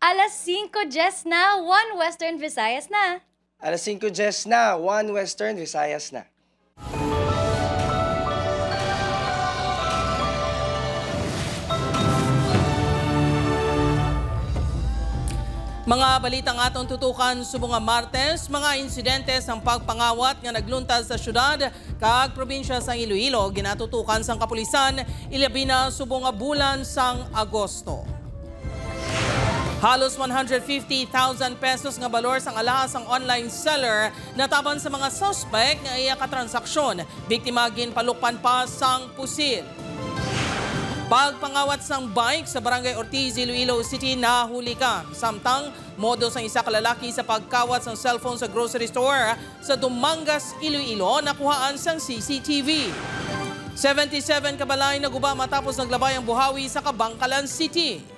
5:00 na, 1 Western Visayas na. 5:00 na, 1 Western Visayas na. Mga balitang atong tutukan subong nga Martes, mga insidente sang pagpangawat nga nagluntad sa syudad kag probinsya sang Iloilo ginatutukan sang kapulisan ilabi na subong nga bulan sang Agosto. Halos 150,000 pesos nga balor sang alahas ang online seller nataban sa mga suspect nga iya katransaksyon. Biktima ginpalukpan pa sang pusil. Pagpangawat sang bike sa Barangay Ortiz, Iloilo City nahuli ka. Samtang modo sang isa ka lalaki sa pagkawat sang cellphone sa grocery store sa Dumangas, Iloilo nakuhaan sang CCTV. 77 kabalay naguba matapos naglabay ang buhawi sa Kabangkalan City.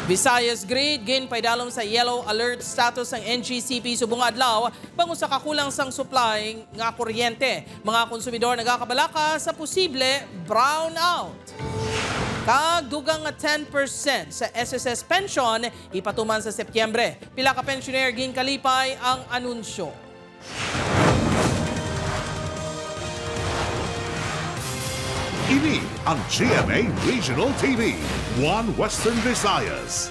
Visayas Grid ginpaydalom sa yellow alert status ng NGCP subong adlaw bango sa kakulang sang supply nga kuryente. Mga konsumidor nagakabalaka sa posible brownout. Kagdugang nga 10% sa SSS pension ipatuman sa Setyembre. Pila ka pensioner ginkalipay ang anunsyo. Ini ang GMA Regional TV, 1 Western Visayas.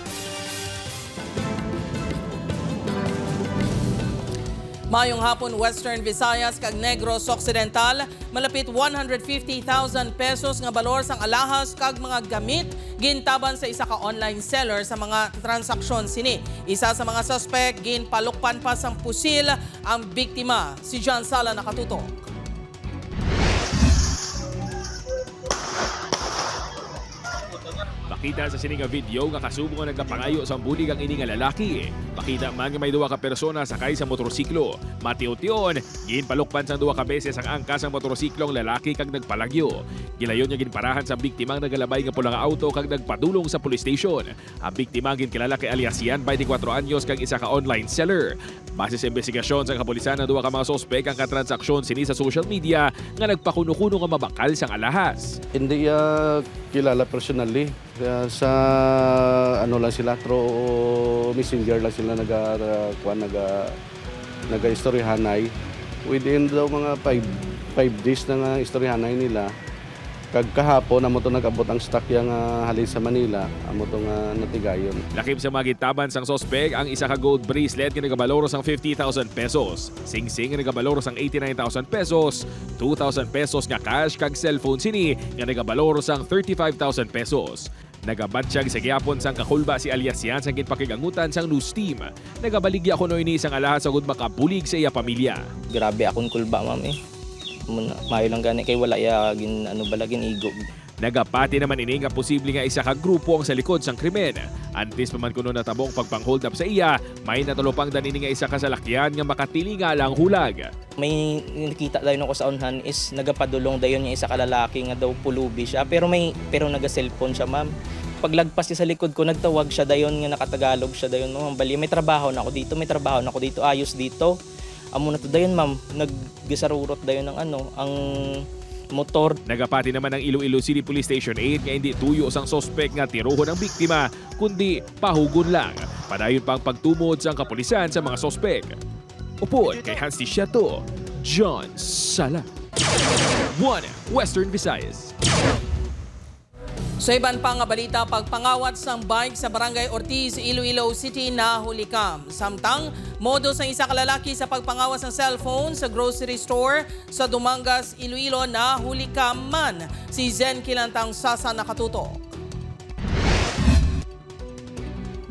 Mayong hapon Western Visayas kag Negros Occidental, malapit 150,000 pesos nga balor sang alahas kag mga gamit gintaban sa isa ka online seller sa mga transaksyon sini. Isa sa mga suspect ginpalukpan pa sang pusil ang biktima. Si John Sala nakatutok. Makita sa sining nga video nga kasubo nga nagkapangayo sa bulig ang ini nga lalaki. Makita man nga may duwa ka persona sakay sa motorsiklo. Matiot-tion, ginpalukpan sang duwa ka beses ang angkas sang motorsiklo ang lalaki kag nagpalagyo. Gilayon niya ginparahan sa biktimang nagalabay nga pula nga auto kag nagpadulong sa police station. Ang biktima ginkilala kay alias Yan, 24 anyos kag isa ka online seller. Base sa investigasyon sa kapulisan ng duwa ka mga sospek ang katransaksyon sini sa social media nga nagpakuno-kuno nga mabakal sang alahas. Hindi kilala personally. Sa ano lang sila, through messenger lang sila naga-istoryahanay. Within daw mga 5 days na nga istoryahanay nila. Kag kahapon amo to nag-abot ang stock yang halin sa Manila, amo to nga natigayon. Lakip sa mga gitaban sang sospek ang isa ka gold bracelet nga nagabaloro sang 50,000 pesos. Sing-sing nga nagabaloro sang 89,000 pesos, 2,000 pesos nga cash kag cellphone sini nga nagabaloro sang 35,000 pesos. Nagabatsyag sa gyapon sang kakulba si alias Yan sang ginpakigangutan sang news team. Nagabaligya kuno ini sang alahas sagud makabulig sa iya pamilya. Grabe akong kulba, ma'am eh. Mayo lang gani kay wala ya gin balagin igog. Nagapati naman ini nga posible nga isa ka grupo ang sa likod sang krimen. Antes pa man kuno natabong pagpang-hold up sa iya, may natulopang dan ini nga isa ka salakyan nga makatili nga lang hulag. May nakita dayon ako sa unhan is nagapadulong dayon niya isa ka lalaki nga daw pulubi siya pero naga-cellphone siya, ma'am. Paglagpas niya sa likod ko nagtawag siya dayon nga nakatagalog siya dayon, ma'am. Bali may trabaho na ako dito, ayos dito. Amo na to dayon, ma'am, naggisarurot dayon ng ang motor. Nagapati naman ang Iloilo City Police Station 8 nga hindi tuyo sang sospek nga tirohon ang biktima, kundi pahugon lang. Padayon pang pagtumod sang kapulisan sa mga sospek. Upod kay Hans Tishato, John Sala, 1 Western Visayas. Sa iban pang nga balita, pagpangawat sang bike sa Barangay Ortiz, Iloilo City nahulikam. Samtang, modo sa isa ka lalaki sa pagpangawat ng cellphone sa grocery store sa Dumangas, Iloilo nahulikam man. Si Zen Kilantang Sasa nakatutok.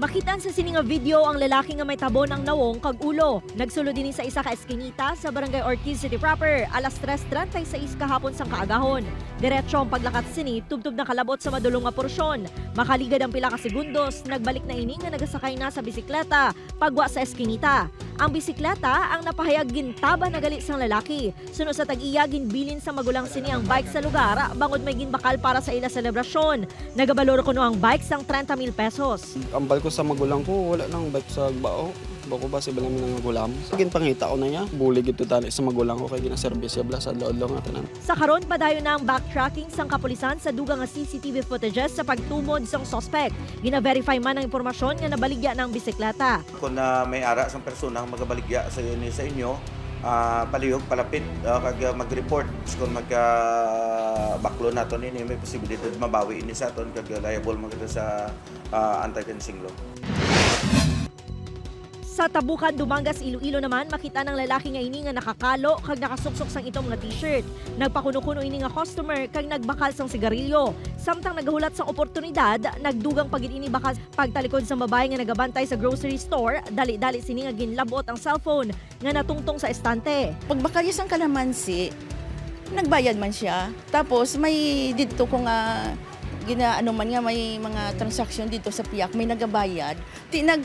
Makitan sa sining nga video ang lalaki nga may tabon ang nawong kag ulo. Nagsulod din sa isa ka eskinita sa Barangay Ortiz City proper, alas 3:36 kahapon sang kaagahon. Diretso ang paglakat sini, tubtub na kalabot sa madulong nga porsyon. Makaligad ang pila ka segundos, nagbalik na ini nga nagasakay na sa bisikleta, pagwa sa eskinita. Ang bisikleta ang napahayag gintaba na gali sang lalaki. Suno sa tag-iya ginbilin sa magulang sini ang bike sa lugar bangod may ginbakal para sa ila selebrasyon. Nagabalor kuno ang bike sang 30,000 pesos. Ang bike ko sa magulang ko, wala nang bike sa bao. Bako ba si namin ng magulang? Ginpangita ko na niya. Bulig ito tali sa magulang ko kay ginaservice ya bla sa lood-lood nga tanan. Sa karon padayon na ang backtracking sang kapulisan sa dugang nga CCTV footages sa pagtumod sang suspect. Gina-verify man ang impormasyon nga nabaligya ng bisikleta. Kung may ara sang persona magabaligya sa inyo, palihog, palapit, kag mag-report. Kung magka-baklo naton ini may posibilidad mabawi ini sa aton kag liable magito sa anti-fencing law. Sa Tabukan, Dumangas, Iloilo naman, makita ng lalaki nga ini nga nakakalo kag nakasuksok sang itong nga t-shirt. Nagpakuno-kuno ini nga customer kag nagbakal sang sigarilyo. Samtang nagahulat sang oportunidad, nagdugang pagid ini bakal pagtalikod sa babae nga nagabantay sa grocery store, dali-dali sini nga ginlabot ang cellphone nga natungtong sa estante. Pagbakal sang kalamansi, nagbayad man siya. Tapos may dito ko nga may mga transaction dito sa piyak, may nagabayad.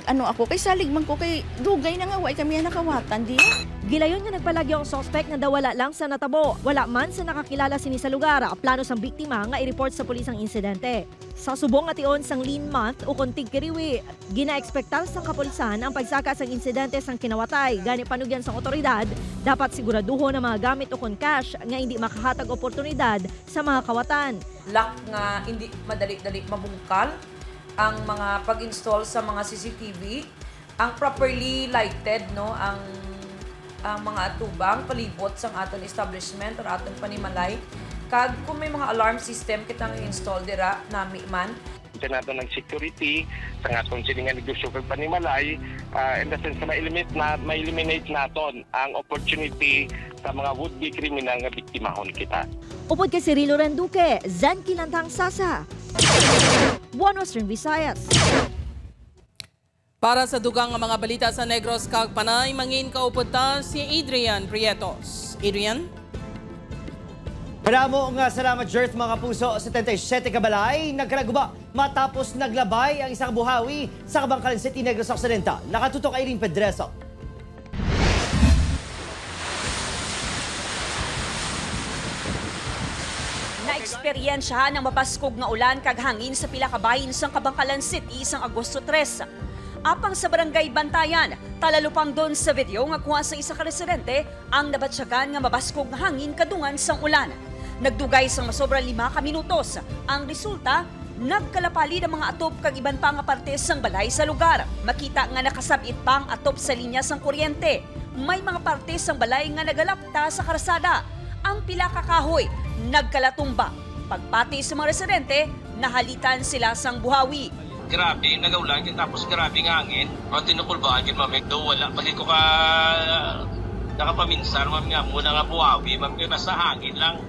Ako, kay salig man ko, kay dugay na nga, way kami nakawatan, di? Gilayon nga nagpalagyo ang suspect nga dawala lang sa natabo. Wala man sa nakakilala sini sa lugar, plano sang biktima nga i-report sa pulis ang insidente. Sa subong ation sang Lean Month o kontig kiriwi, gina-ekspektal sang kapulisan ang pagsaka sang insidente sang kinawatay. Gani panugyan sang otoridad, dapat siguraduho na mga gamit o kon cash nga hindi makahatag oportunidad sa mga kawatan. Lock nga hindi madali-dali mabungkal ang mga pag-install sa mga CCTV, ang properly lighted ang mga atubang palibot sa aton establishment or aton panimalay. Kag kung may mga alarm system kitang i-install dira nami man. Sa nato ng security, sa atong sininga negosyo kag panimalay, in the sense na ma-eliminate naton ang opportunity sa mga would-be criminal nga biktimahon kita. Upod kay Cirilo Renduque, Zen Kilantang Sasa, One Western Visayas. Para sa dugang nga mga balita sa Negros kag Panay, mangin kaupod ta si Adrian Prietos. Adrian? Maramo nga salamat, Jerth, mga kapuso. 77 kabalay, nagkaraguba matapos naglabay ang isang buhawi sa Kabangkalan City, Negros Occidental. Nakatutok kay Irene Pedreso. Naeksperyensyahan ng mabaskog nga ulan kag hangin sa pila ka bahin sa Kabangkalan City sang Agosto 3. Apang sa Barangay Bantayan, talalupang doon sa video nga kuha sa isa ka residente ang nabatsyagan nga mabaskog nga hangin kadungan sang ulan. Nagdugay sang masobra 5 ka minutos. Ang resulta, nagkalapali ng mga atop kag iban pa nga parte sang balay sa lugar. Makita nga nakasabit pa ang atop sa linya sang kuryente. May mga parte sang balay nga nagalapta sa karsada. Ang pila ka kahoy nagkalatumba. Pagpati sa mga residente, nahalitan sila sang buhawi. Grabe, nagaulan, tapos grabe nga hangin. O tinukulbaan yun, mami. Do, wala. Bakit ko ka nakapaminsan, mami nga muna nga buhawi. Mami, basta hangin lang.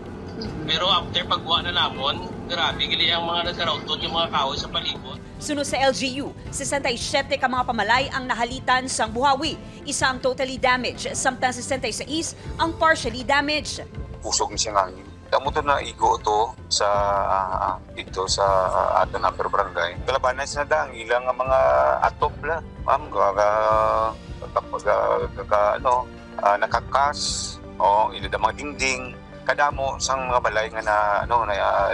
Pero after pagbuha na namon, grabe, gili ang mga nagkarautot, yung mga kahoy sa palibot. Sunod sa LGU, 67 ka mga pamalay ang nahalitan sang buhawi. Isa ang totally damaged, samtang 66 ang partially damaged. Pusog ni siyang hangin. Damo to na igo to sa dito sa aton upper barangay. Kalabanan sa dang ilang mga atop la. Ma'am nakakas o ila mga dingding kadamo sang mga balay nga na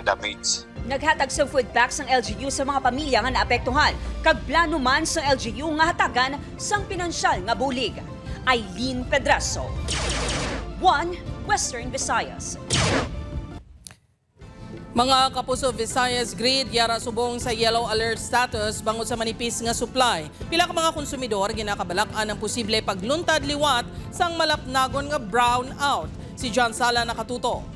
damage. Naghatag sa food packs ang LGU sa mga pamilya nga naapektuhan. Kag plano man sa LGU nga hatagan sang pinansyal nga bulig. Eileen Pedraso, One Western Visayas. Mga kapuso, Visayas Grid yara subong sa yellow alert status bangod sa manipis nga supply. Pila ka mga konsumidor ginakabalak-an ang posible pagluntad liwat sang malapnagon nga brown out. Si John Sala nakatutok.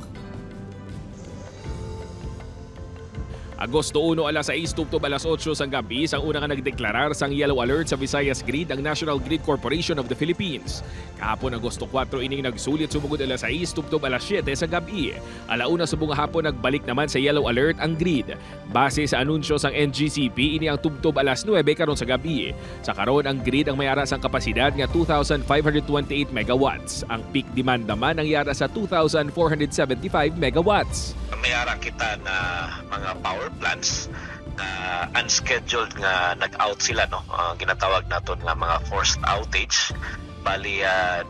Agosto 1 alas 6 tubtob alas 8 sang gabi sang una nga nagdeklarar sang yellow alert sa Visayas Grid ang National Grid Corporation of the Philippines. Kahapon Agosto 4 ining nagsulit sumugod alas 6 tubtob alas 7 sa gabi. Alauna subong hapon nagbalik naman sa yellow alert ang grid. Base sa anunsyo sang NGCP ini ang tubtob alas 9 karon sa gabi. Sa karon ang grid ang may ara sang kapasidad nga 2,528 megawatts. Ang peak demand naman ang yara sa 2,475 megawatts. May ara kita na mga power plants na unscheduled nga nag-out sila, no? Ginatawag naton nga mga forced outage. bali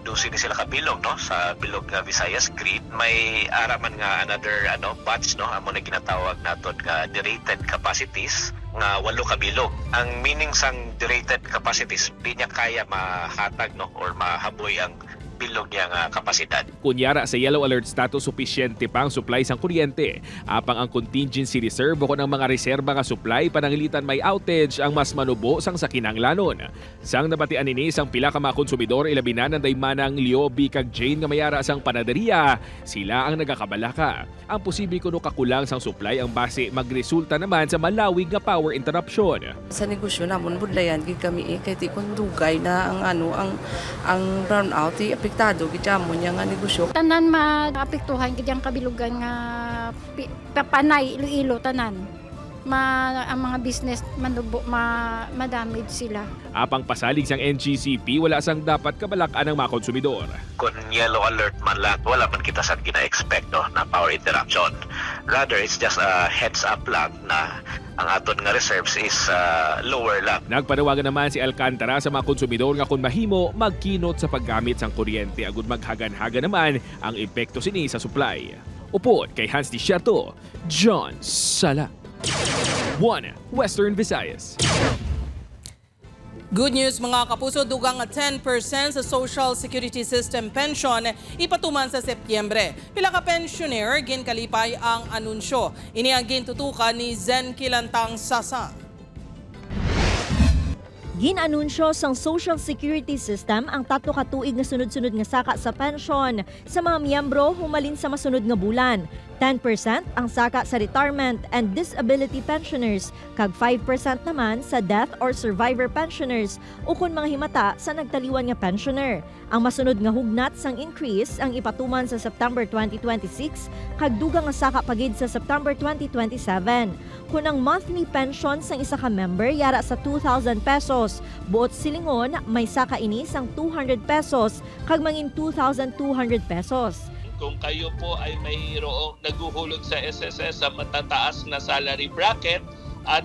dusin ni sila ka bilog no sa bilog nga Visayas Grid. May araman nga another batch no amo na ginatawag naton nga derated capacities nga 8 ka bilog. Ang meaning sang derated capacities di niya kaya mahatag no or mahaboy ang bilog niya nga kapasidad. Kunyara sa yellow alert status, supisyente pa ang supply sang kuryente. Apang ang contingency reserve o ng mga reserba nga supply panangilitan may outage ang mas manubo sang sakinanglanon. Sang nabatian nini sang pila ka mga konsumidor ilabi na nanday manang Liobi kag Jane nga mayara sang panaderiya, sila ang nagakabalaka. Ang posible kuno kakulang sang supply ang base magresulta naman sa malawig nga power interruption. Sa negosyo namon budlayan gid kami kay ti kun dugay na ang brownout apektado gid mo nya nga negosyo. Tanan maapektuhan gid ang kabilugan nga papanay Iloilo tanan. Ang mga business manubo madamage sila. Apang pasalig sang NGCP, wala sang dapat kabalakan ng mga konsumidor. Kung yellow alert man lang, wala man kita sa gina-expect no, na power interruption. Rather, it's just a heads up lang na ang aton nga reserves is lower lang. Nagpanawagan naman si Alcantara sa mga konsumidor nga kung mahimo, magkinot sa paggamit sang kuryente agud maghagan-hagan naman ang epekto sini sa supply. Upod kay Hans Desierto, John Sala. 1 Western Visayas. Good news mga kapuso, dugang 10% sa Social Security System pension ipatuman sa Setyembre. Pila ka pensioner ginkalipay ang anunsyo. Ini ang gintutukan ni Zen Kilantang Sasa. Ginanunsyo sang Social Security System ang 3 ka tuig nga sunod-sunod nga saka sa pension sa mga miyembro humalin sa masunod nga bulan. 10% ang saka sa retirement and disability pensioners, kag 5% naman sa death or survivor pensioners o kung mga himata sa nagtaliwan nga pensioner. Ang masunod nga hugnat sang increase ang ipatuman sa September 2026 kag dugang nga saka pagid sa September 2027. Kung ang monthly pension sang isa ka member yara sa 2,000 pesos, buot silingon may saka ini sang 200 pesos kag mangin 2,200 pesos. Kung kayo po ay mayroong naguhulog sa SSS sa matataas na salary bracket at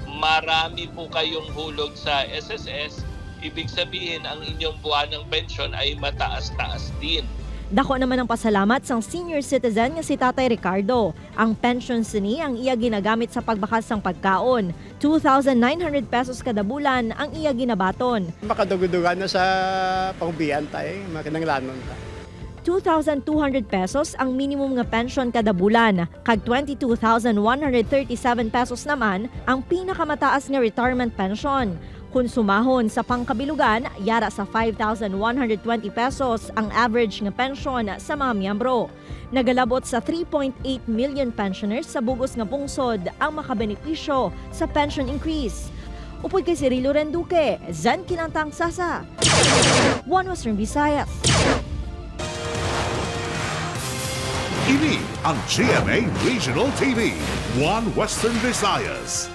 marami po kayong hulog sa SSS, ibig sabihin ang inyong buwanang pensyon ay mataas-taas din. Dako naman ang pasalamat sang senior citizen nga si Tatay Ricardo. Ang pension sini ang iya ginagamit sa pagbakas sang pagkaon. 2,900 pesos kada bulan ang iya ginabaton. Makadugudugan na sa pangbiyan tayo, makinanglanon ta. 2,200 pesos ang minimum nga pension kada bulan, kag 22,137 pesos naman ang pinakamataas nga retirement pension. Kung sumahon sa pangkabilugan, yara sa 5,120 pesos ang average nga pension sa mga miyembro. Nagalabot sa 3.8 million pensioners sa bugos nga pungsod ang makabenepisyo sa pension increase. Upod kay Cirilo Renduque, Zen Kilantang Sasa, 1 Western Visayas. Ini ang GMA Regional TV, 1 Western Visayas.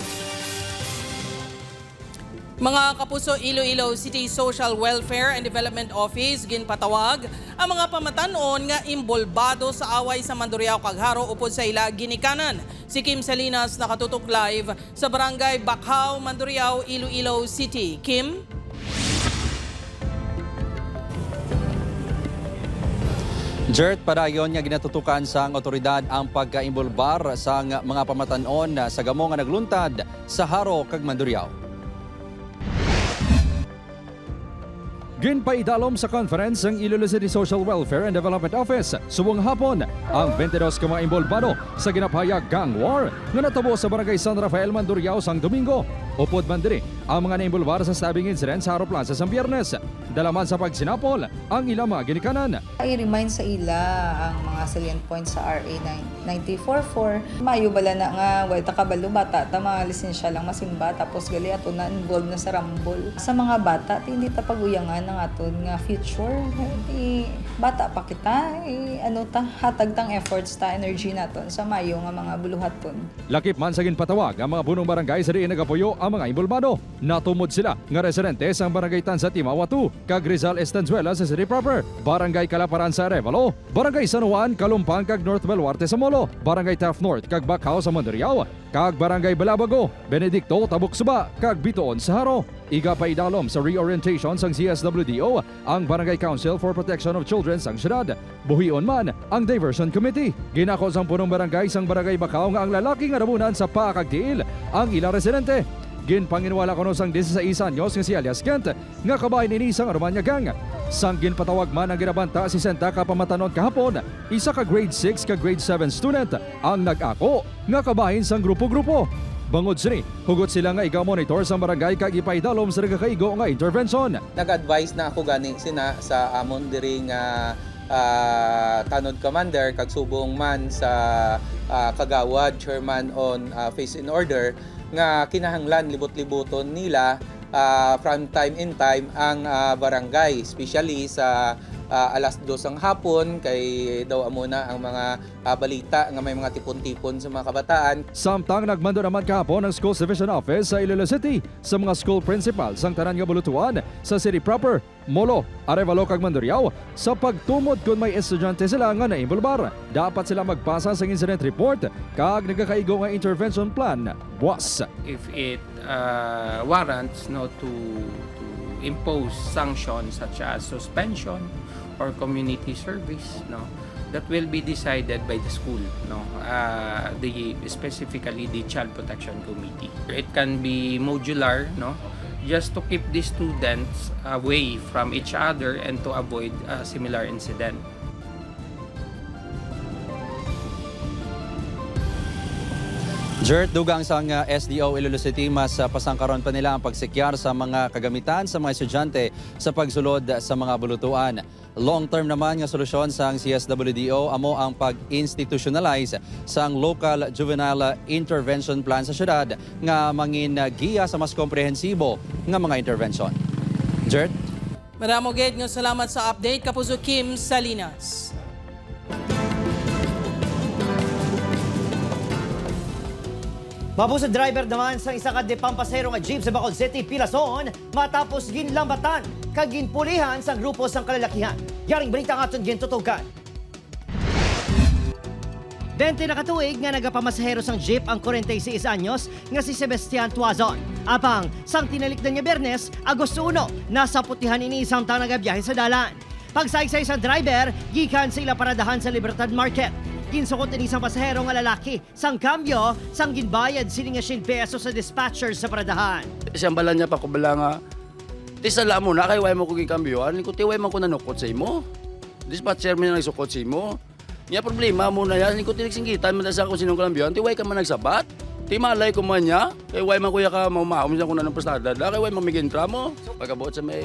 Mga kapuso, Iloilo City Social Welfare and Development Office ginpatawag ang mga pamatanon nga imbolbado sa away sa Mandurriao kag Haro upod sa ila ginikanan. Si Kim Salinas nakatutok live sa Barangay Bakhaw, Mandurriao, Iloilo City. Kim? Jert, padayon nga ginatutukan sa otoridad ang pagkaimbolbar sa mga pamatanon sa gamo nga nagluntad sa Haro kag Mandurriao. Ginpaidalom sa conference ang Iloilo City Social Welfare and Development Office. Subong hapon, ang 22 ka mga imbolbado sa ginapahayag gang war nga natabo sa Barangay San Rafael, Mandurriao sang Domingo. Upod man diri ang mga naimbolbar sa stabbing incident sa Haro Plaza sa Biyernes. Dalaman sa pagsinapol ang ilang mga ginikanan. I-remind sa ila ang mga salient points sa RA 9044. Mayo bala na nga, wala kabalo bata, ta mga lisensya lang masimba, tapos gali ato na involved na sa rambol. Sa mga bata, hindi ta paguyangan ng aton nga future. Bata pa kita, hatag tang efforts ta, energy naton sa mayo nga mga buluhaton. Lakip man sa ginpatawag ang mga bunong barangay sa diin nagapuyo ang mga imbolbado. Natumod sila nga residente sa Barangay Tanza Timawa 2, kag Rizal Estanzuela sa City Proper, Barangay Kalaparan sa Arevalo, Barangay San Juan, Kalumpang kag North Baluarte sa Molo, Barangay Taft North kag Bakhaw sa Mandurriao, kag Barangay Balabago, Benedicto, Tabuksuba, kag Bitoon sa Haro. Iga pa idalom sa reorientation sang CSWDO ang Barangay Council for Protection of Children sang syudad. Buhion man ang Diversion Committee. Ginako sang punong barangay sang Barangay Bacau nga ang lalaki nga namunan sa pakagtiil ang ilang residente. Ginpanginwala ko sang 16 anyos nga si Alias Kent nga kabahin ini sang Romania Gang. Sang ginpatawag man ang ginabanta si Senta kapamatanon kahapon, isa ka grade 6 ka grade 7 student ang nag-ako nga kabahin sang grupo-grupo. Bangod sini, hugot sila nga iga-monitor sa barangay kag ipaidalom sa nagakaigo nga intervention. Nag-advise na ako gani sina sa amon diri nga tanod commander kag subong man sa kagawad chairman on face in order nga kinahanglan libot-liboton nila from time in time ang barangay, especially sa alas 2 ang hapon kay daw amuna ang mga balita nga may mga tipon-tipon sa mga kabataan. Samtang nagmando naman kahapon ang Schools Division Office sa Iloilo City sa mga school principals sang tanan nga bulutuan sa city proper, Molo, Arevalo kag Mandurriao sa pagtumod kung may estudyante sila nga naimbulbar. Dapat sila magpasa sa incident report kag nagakaigo nga intervention plan. Buwas. If it warrants to impose sanctions such as suspension or community service, that will be decided by the school, specifically the Child Protection Committee. It can be modular, just to keep the students away from each other and to avoid a similar incident. Jert, dugang sang SDO Iloilo City, mas pasangkaron pa nila ang pagsekyar sa mga kagamitan sa mga estudyante sa pagsulod sa mga bulutuan. Long-term naman nga solusyon sang CSWDO amo ang pag-institutionalize sang local juvenile intervention plan sa syudad nga mangin giya sa mas komprehensibo nga mga intervention. Jert? Maramo gid nga salamat sa update kapuso Kim Salinas. Mabusog driver naman sa isa ka pampasero nga jeep sa Bacolod City, Pilason, matapos ginlambatan kag ginpulihan sa grupo sang kalalakihan. Yaring balita nga aton gintutugan. 20 na katuig nga nagapamasahero sang jeep ang 46 anyos nga si Sebastian Tuazon. Apang sang tinalikdan niya Bernes, Agosto 1, nasa putihan ini isang tang nagabiyahe sa dalan. Pagsaysay sa driver, gikan sa ila paradahan sa Libertad Market. Ginsukot ni isang pasahero nga lalaki. Sang kambyo, sang ginbayad sini nga 100 pesos sa dispatcher sa paradahan. Siyang bala niya pa ko bala nga, tisala mo na, kay way mo ko gikambyoan, likuti way mo ko nanukot sa imo. Dispatcher mo na nagsukot sa imo. Niya problema mo na yan, likuti nagsinggitan, madasa ko sinong kalambyoan, ti way ka man nagsabat. Ti malay ko man niya, kay way man kuya ka maumahom siya kung nanong pastada, kay way mamigintra mo. Pagkabuot sa may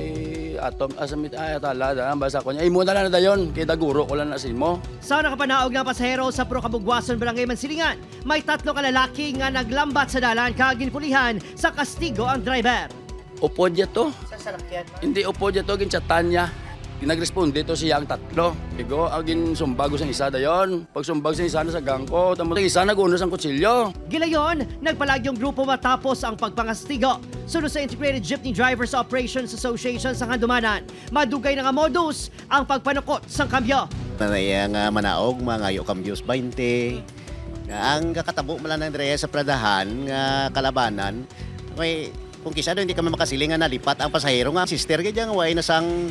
atom, sa may atala, basa ko niya, imo na lang na dayon, kay daguro ko lang nasin mo. Sa nakapanaog nga pasahero sa Procabugwason, Barangay Mansilingan, may 3 ka lalaki nga naglambat sa dalan kag ginpulihan sa kastigo ang driver. Upo dya to. Sa salakyan? Hindi upo dya to, ginchatan niya. Ginagresponde to siya ang 3. Digo, agin sumbag sa isa dayon. Pag sumbag sa isa na sa gangko, tamo isa nagunos ang kutsilyo. Gilayon, nagpalagyong grupo matapos ang pagpangastigo. Sunod sa Integrated Jeepney Drivers Operations Association sa Handumanan, madugay na nga modus ang pagpanukot sa kambyo. Nga manaog, mga kambyos 20. Ang kakatabo mo lang ng dreya sa pradahan, nga kalabanan, may kung kisa doon hindi kami makasiling nga nalipat ang pasahero nga. Sister ka dyan, way na sang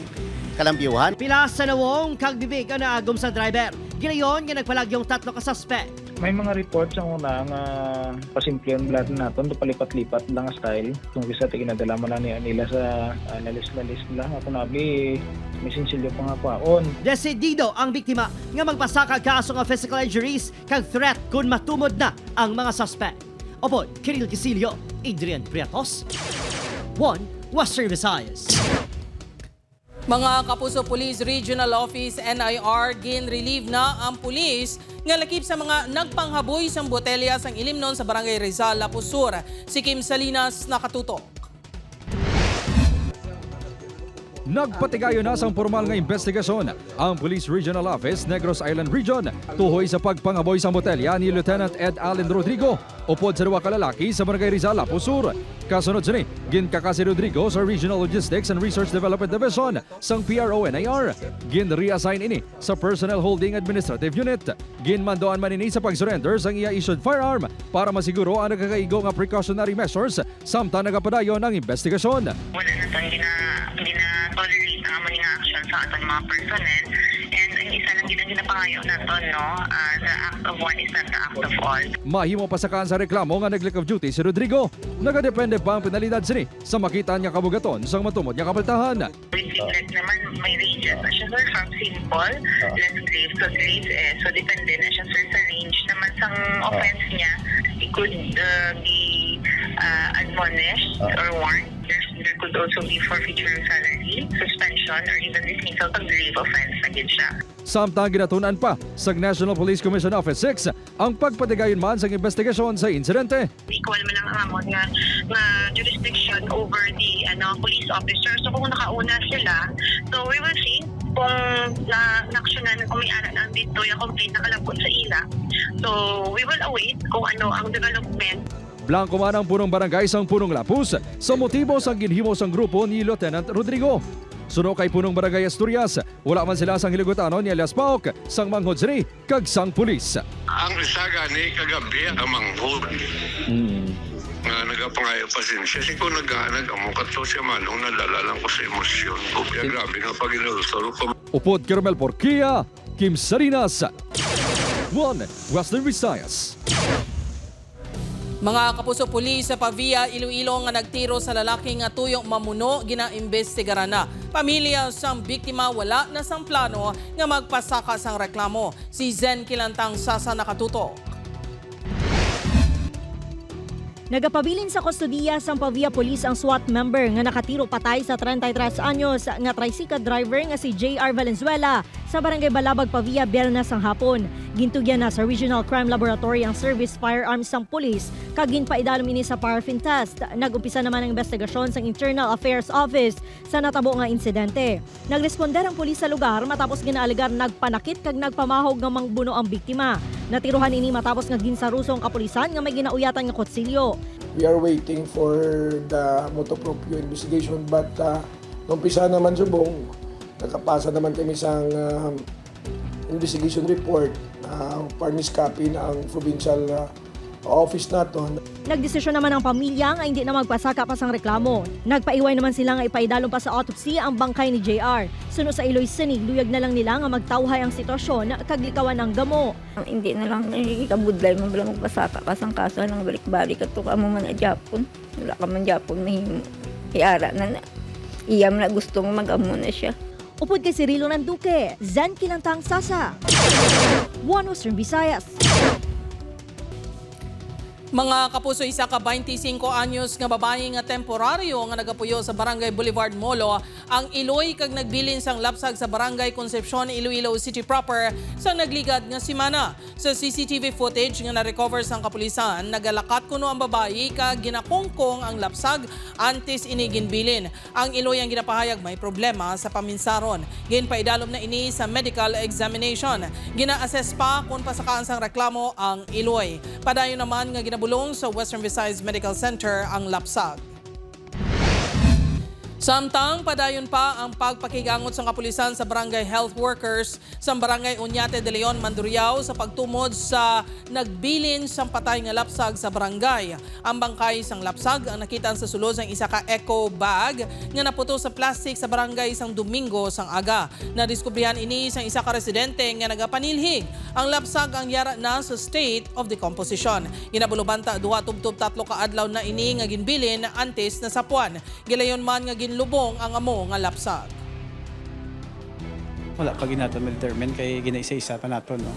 kalambyuhan. Pilas sa nawong kagbibig ang naagom sa driver. Gilayon nga nagpalagyong 3 ka suspect. May mga reports ang una nga pasimplihan blood naton do palipat-lipat lang style. Kung bisa ti ginadala man nila sa lalis-lalis lang ako nabi may sinsilyo pa nga kwaon. Desidido ang biktima nga magpasaka kaso nga physical injuries kag threat kung matumod na ang mga suspect. Opod, Kiril Kisilio, Adrian Priatos, 1 Western Visayas. Mga Kapuso Police Regional Office NIR gin-relieve na ang pulis nga lakip sa mga nagpanghaboy sang botelya sang ilimnon sa Barangay Rizal, Lapu Sur. Si Kim Salinas nakatutok. Nagpatigayo na sang formal nga investigasyon ang Police Regional Office Negros Island Region tuhoy sa pagpangaboy sa motelya ni Lieutenant Ed Allen Rodrigo upod sa duwa ka lalaki sa Barangay Rizal, Lapu Sur. Kasunod sini, ginka si Rodrigo sa Regional Logistics and Research Development Division sang PRO-NIR. Gin-reassign ini sa Personnel Holding Administrative Unit. Ginmandoan man ini sa pag-surrender sang iya-issued firearm para masiguro ang nagkakaigo nga precautionary measures samtang nagapadayon ang investigasyon. Wala na ito, hindi na tolerate ang among nga action sa aton mga personnel. And ang isa lang ginapangayo na ito, no? The act of one is not the act of all. Mahimo pasakaan sa reklamo nga neglect of duty si Rodrigo. Nagadepende pa ang penalidad sini sa makita niya kabugaton sang matumod niya kabaltahan. With neglect naman, may ranges na siya, sir, from simple, less grave to grave. So depende na siya, sir, sa range naman sang offense niya. It could be admonished or warned. There could also be forfeiture of salary, suspension, or even dismissal of grave offense against siya. Samtang ginatunan pa sa National Police Commission Office 6 ang pagpatigayon man sa investigasyon sa insidente. Equal man lang ang amon nga jurisdiction over the police officer. So kung nakauna sila, so we will see kung na-actionan kung may anak ng dito yung complaint na kalabot sa ila. So we will await kung ano ang development. Blanco man ang punong barangay sang Punong Lapus sa motibo sang ginhimo sang grupo ni Lieutenant Rodrigo. Suno kay punong barangay Asturias, wala man sila sang hilugutanon ni Elias Paok sang manghodsri kag sang pulis. Ang isaga ni kagabi ang manghod. Nga nagapangayo pasensya. Siguro naghanag ang mukat to siya manong nalalalang ko sa emosyon ko. Kaya grabe nga pag inulsaro ko. Upod Caramel Porquia, Kim Sarinas, One Western Visayas. Mga kapuso, pulis sa Pavia, Iloilo nga nagtiro sa lalaki nga tuyong mamuno ginaimbestigaran na. Pamilya sang biktima wala na sang plano nga magpasaka sang reklamo. Si Zen Kilantang Sasa nakatutok. Nagapabilin sa kustodiya sa Pavia Police ang SWAT member nga nakatiro patay sa 33 anyos nga tricycle driver nga si J.R. Valenzuela sa Barangay Balabag, Pavia, Biyernes ang hapon. Gintugyan na sa Regional Crime Laboratory ang Service Firearms sang Police kag ginpaidalom ini sa paraffin test. Nagumpisa naman ang investigasyon sa Internal Affairs Office sa natabo nga insidente. Nagresponder ang pulis sa lugar matapos ginaaligar nagpanakit kag nagpamahog nga mangbuno ang biktima. Natiruhan ini matapos nga ginsarusong kapulisan nga may ginauyatan nga kutsilyo. We are waiting for the motu proprio investigation but numpisa naman subong nakapasa naman kami sa investigation report furnish copy na ang provincial office nato. Nagdesisyon naman ang pamilya nga hindi na magpasaka pa sang reklamo. Nagpaiway naman sila nga ipaidalom pa sa autopsy ang bangkay ni JR. Suno sa Iloy City, luyag na lang nila nga magtawhay ang sitwasyon kag likawan ang gamo. Hindi na lang ikabudlay mo bala magpasaka ka sang kaso lang balik-balik at ka mo man na Japon. Wala ka man Japon mahimo. Iara na iyam na gustong mag-amo na siya. Upod kay Cirilo Nanduque, Zen Kilantang Sasa, One Western Visayas. Mga kapuso, isa ka 25 anyos nga babae nga temporaryo nga nagapuyo sa Barangay Boulevard Molo ang Iloy kag nagbilin sang lapsag sa Barangay Concepcion, Iloilo City proper sa nagligad nga simana. Sa CCTV footage nga na-recover sang kapulisan, nagalakat kuno ang babae kag ginakongkong ang lapsag antes ini ginbilin. Ang Iloy ang ginapahayag may problema sa paminsaron. Ginpaidalom na ini sa medical examination. Gina-assess pa kung pasakaan sang reklamo ang Iloy. Padayon naman nga bulong sa Western Visayas Medical Center ang lapsag. Samtang padayon pa ang pagpakigangot sa kapulisan sa barangay health workers sa barangay Oñate de Leon, Mandurriao sa pagtumod sa nagbilin sang patay nga lapsag sa barangay. Ang bangkay sang lapsag ang nakita sa sulod ng isa ka eco bag nga naputo sa plastic sa barangay sang Domingo sang aga. Nadiskubrihan ini sang isa ka residente nga nagapanilhig. Ang lapsag ang yara na sa state of decomposition. Ginabulubanta 2-3 ka adlaw na ini nga ginbilin antes na sapuan. Gilayon man nga lubong ang amo nga lapsag. Wala pa ginaton ma-determine kay ginaisa-isa pa nato, no?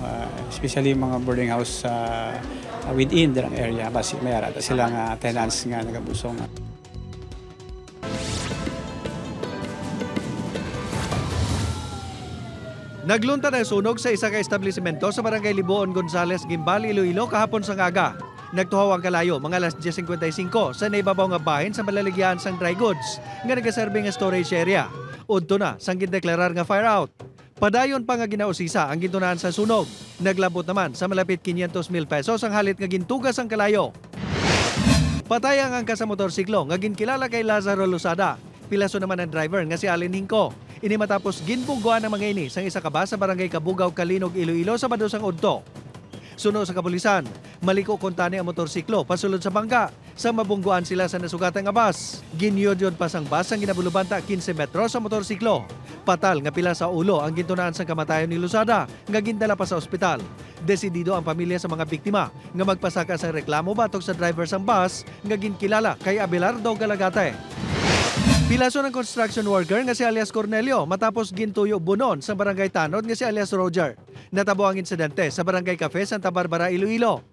Especially mga boarding house within the area basi may ara sila nga tenants nga nagabusong. Nagluntad ang sunog sa isa ka establishmento sa Barangay Liboon, Gonzales, Gimbal, Iloilo kahapon sa ngaga. Nagtuhaw ang kalayo mga alas 10:55 sa naibabaw nga bahin sa malaligyan sang dry goods nga nagaserve nga storage area. Udto na sang gindeklarar nga fire out. Padayon pa nga ginausisa ang gintunaan sa sunog. Naglabot naman sa malapit 500,000 pesos ang halit nga gintugas ang kalayo. Patayang ang sa motorsiklo nga ginkilala kay Lazaro Losada. Pilaso naman ang driver nga si Allen Hingko. Ini matapos ginbuguan ng mga ini sang isa ka bus sa barangay Kabugaw, Kalinog, Iloilo sa Badosang Udto. Suno sa kapulisan, maliko kontani ang motorsiklo pasulod sa bangka. Sa mabungguan sila sa nasugatan nga bus. Ginyod pas ang bus ang ginabulubanta 15 metro sa motorsiklo. Patal nga pila sa ulo ang gintunaan sa kamatayon ni Losada nga gindala pa sa ospital. Desidido ang pamilya sa mga biktima nga magpasaka sa reklamo batok sa driver sang bus nga ginkilala kay Abelardo Galagate. Pilaso ng construction worker nga si alias Cornelio matapos gintuyo bunon sa barangay Tanod nga si alias Roger. Natabo ang insidente sa barangay Cafe, Santa Barbara, Iloilo.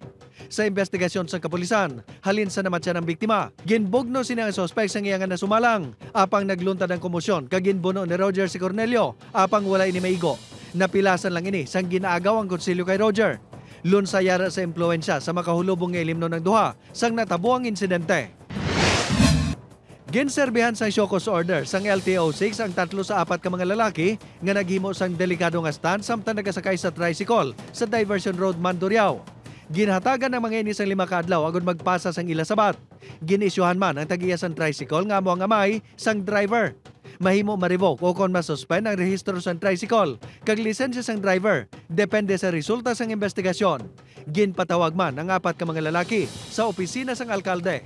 Sa investigasyon sa kapulisan, halin sa namatya ng biktima. Ginbugno sina ang sospek sa iyangan na sumalang. Apang nagluntad ang komosyon kaginbuno ni Roger si Cornelio. Apang wala ini maigo. Napilasan lang ini sang ginaagaw ang konsilyo kay Roger. Lunsayara sa impluensya sa makahulubong nga ilimno ng duha sang natabo ang insidente. Ginserbihan sang show cause order sang LTO-6 ang 3 sa 4 ka mga lalaki nga naghimo sang delikado nga stand samtang nagasakay sa tricycle sa Diversion Road, Mandurriao. Ginhatagan ng mga ini sang 5 ka adlaw agud magpasa sang ila sabat. Ginisyuhan man ang tagiya sang tricycle nga amo ang amay sang driver. Mahimo ma-revoke o kon ma-suspend ang rehistro sang tricycle kag lisensya sang driver depende sa resulta sang investigasyon. Ginpatawag man ang 4 ka mga lalaki sa opisina sang alkalde.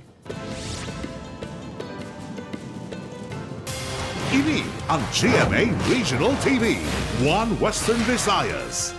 Ini ang GMA Regional TV, One Western Visayas.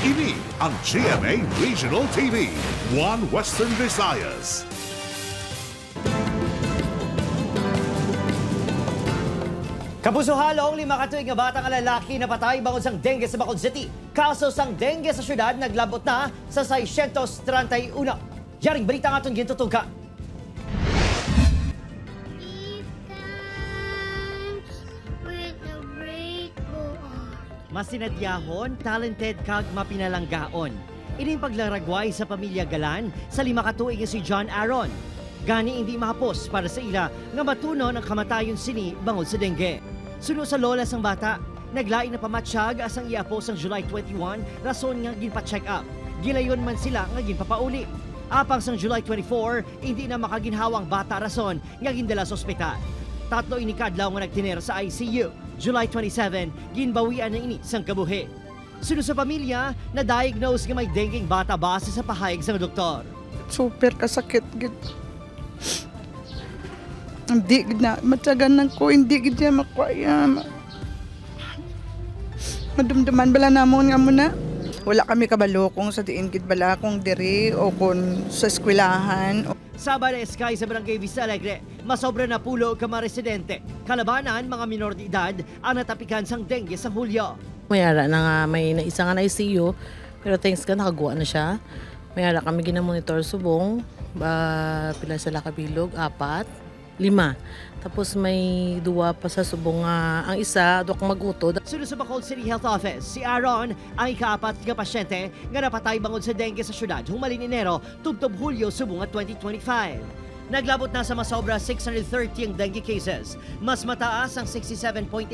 Ini ang GMA Regional TV, One Western Visayas. Kapuso halong 5 katuig nga batang lalaki na patay bangod sang dengue sa Bacolod City. Kaso sang dengue sa syudad naglabot na sa 631. Yaring balita nga itong gintutugan. Masinadyahon, talented kag mapinalanggaon. Ining paglaragway sa pamilya Galan sa 5 katuig nga si John Aaron. Gani hindi mahapos para sa ila nga matunon ang kamatayon sini bangod sa dengue. Suno sa lola sang bata, naglain na pamatsyag asang iapo sang July 21 rason nga ginpa-check up. Gilayon man sila nga ginpapauli. Apang sang July 24, hindi na makaginhawang bata rason nga gindala sa ospital. 3 inikadlaw nga nagtinera sa ICU. July 27, ginbawian na ini sang kabuhi. Suno sa pamilya, na-diagnose nga may dengue bata base sa pahayag sang doktor. Super kasakit gid. Hindi gid na matyagan ko, hindi gid niya makuha. Madumduman bala namon nga muna. Wala kami kabalo kung sa diin gid bala kung diri o kung sa eskwelahan. Sabado Sky sa Barangay Vista Alegre, masobra na pulo ka mga residente. Kalabanan, mga minor de edad ang natapikan sang dengue sa Hulyo. Mayara na nga, may naisa nga na ICU, pero thanks ka, nakagawa na siya. Mayara kami ginamonitor subong, pila sila kabilog, 4, 5. Tapos may 2 pa sa subong ang isa, doon mag-utod. Sunod sa Bacolod City Health Office, si Aaron ang ika-4 nga pasyente nga napatay bangod sa dengue sa syudad humalin Enero, tubtob Hulyo, subong at 2025. Naglabot na sa masobra 630 ang dengue cases. Mas mataas ang 67.8%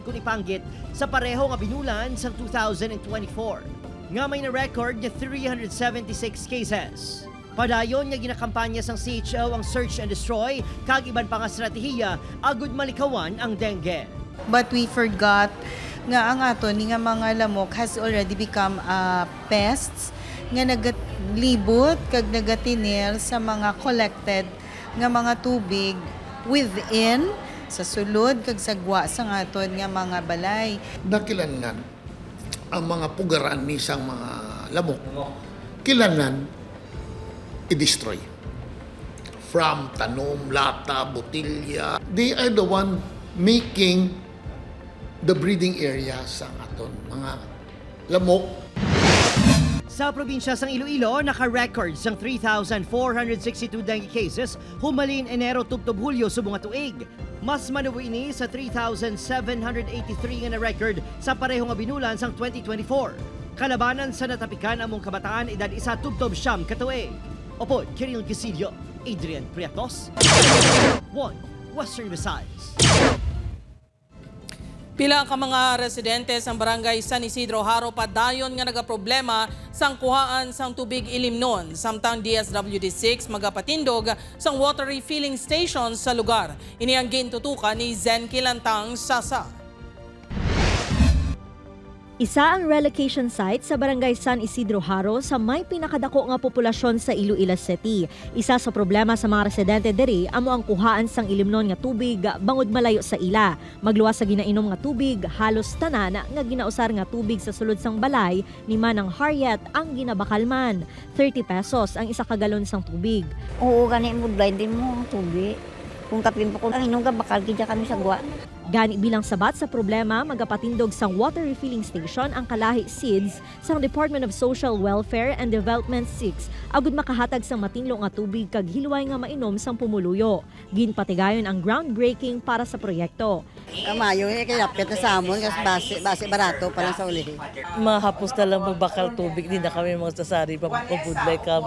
kung ipanggit sa pareho nga binulan sa 2024. Nga may na-record na 376 cases. Padayon nga ginakampanya sang CHO ang search and destroy, kag iban pa nga estratehiya agud malikawan ang dengue. But we forgot nga ang aton nga mga lamok has already become pests nga nagalibot kag nagatinir sa mga collected nga mga tubig within sa sulod kag sagwa sa aton nga mga balay. Nakilangan ang mga pugaran ni isang mga lamok. Kilangan i-destroy. From tanom, lata, botilya. They are the one making the breeding area sa aton mga lamok. Sa probinsya sang Iloilo, naka-record sang 3,462 dengue cases humalin Enero tubtob Hulyo subong nga tuig. Mas manuwi ini sa 3,783 nga na-record sa pareho nga binulan sang 2024. Kalabanan sa natapikan among kabataan edad 1 tubtob siyam ka tuig. Opod, Kiril Gasilio, Adrian Priatos, 1 Western Visayas. Pila ka mga residente sang barangay San Isidro Haro padayon nga nagaproblema sang kuhaan sang tubig ilimnon samtang DSWD6 magapatindog sang water refilling station sa lugar. Ini ang gintutukan ni Zen Kilantang Sasa. Isa ang relocation site sa barangay San Isidro Haro sa may pinakadako nga populasyon sa Iloilo City. Isa sa problema sa mga residente diri amo ang kuhaan sang ilimnon nga tubig bangod malayo sa ila. Magluwas sa ginainom nga tubig, halos tanan nga ginausar nga tubig sa sulod sang balay ni Manang Harriet ang ginabakalman. 30 pesos ang isa ka galon sang tubig. Oo, gani mo blind din mo ang tubig. Kung kapin po ko, ang inom ka bakal kaya kami sa gwa. Gani bilang sabat sa problema, magapatindog sang water refilling station ang Kalahi SEEDS sang Department of Social Welfare and Development 6 agud makahatag sang matinlo nga tubig kag hilway nga mainom sang pumuluyo. Ginpatigayon ang groundbreaking para sa proyekto. Kamayo kaya lapit na sa amon kasi base barato para sa uli. Mahapos na lang magbakal tubig, di na kami magsasari pabudlay ka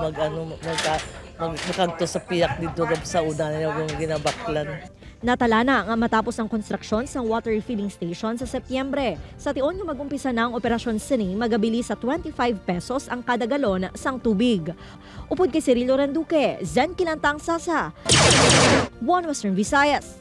magkanto sa piyak dito sa una na yung ginabaklan. Natalana nga matapos ang konstruksyon sang water refilling station sa Setyembre. Sa tion nga mag-umpisa na ang operasyon sini, magabili sa 25 pesos ang kada galon sang tubig. Upod kay Cirilo Randuque, Zen Kilantang Sasa, 1 Western Visayas.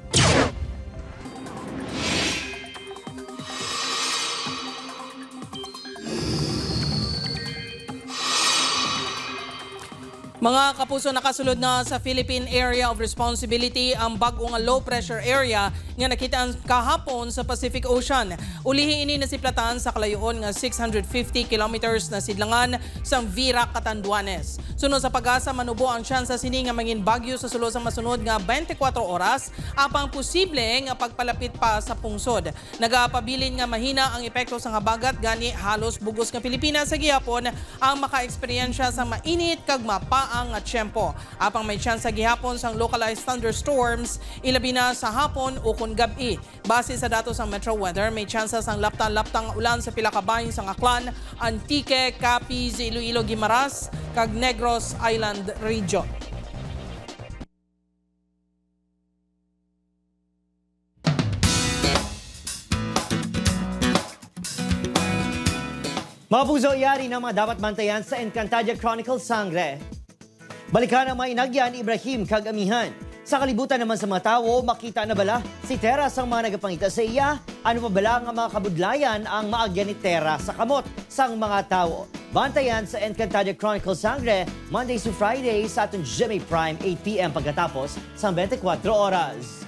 Mga kapuso, nakasulod na sa Philippine Area of Responsibility ang bagong low pressure area nga nakita kahapon sa Pacific Ocean. Ulihi ini nasiplatan sa kalayoon nga 650 kilometers na sidlangan sang Vira, Catanduanes. Sunod sa pag-asa, manubo ang tsansa sini nga mangin bagyo sa sulod sa masunod nga 24 oras apang posible nga pagpalapit pa sa pungsod. Nagapabilin nga mahina ang epekto sa habagat gani halos bugos nga Pilipinas sa gihapon ang maka-eksperyensya sa mainit kag mapa ang tiyempo. Apang may tsansa gihapon sang localized thunderstorms, ilabi na sa hapon o kun gabi. Base sa datos ng Metro Weather, may tsansa sang laptang ulan sa pila ka bahin sang Aklan, Antique, Capiz, Iloilo, Guimaras, kag Negros Island Region. Mga puso, iyari na mga dapat bantayan sa Encantadia Chronicles Sangre. Balikan ang mga inagyan Ibrahim kag Amihan. Sa kalibutan naman sa mga tao, makita na bala si Tera sang mga nagapangita sa iya. Ano pa bala ang mga kabudlayan ang maagyan ni Tera sa kamot sang mga tao. Bantayan sa Encantadia Chronicles Sangre, Mondays to Fridays sa atong Jimmy Prime 8 p.m. pagkatapos sa 24 oras.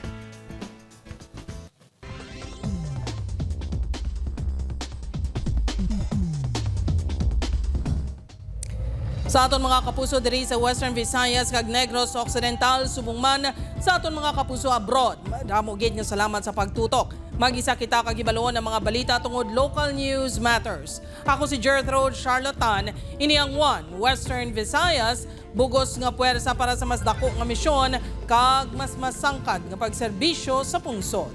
Sa aton mga kapuso diri sa Western Visayas kag Negros Occidental, subong man sa aton mga kapuso abroad. Damo gid nga salamat sa pagtutok. Mag-isa kita kagibaloon ang mga balita tungod local news matters. Ako si Gertrude Charlatan, ini ang 1 Western Visayas, bugos nga puwersa para sa mas dako nga misyon kag mas masangkad nga pagserbisyo sa pungsod.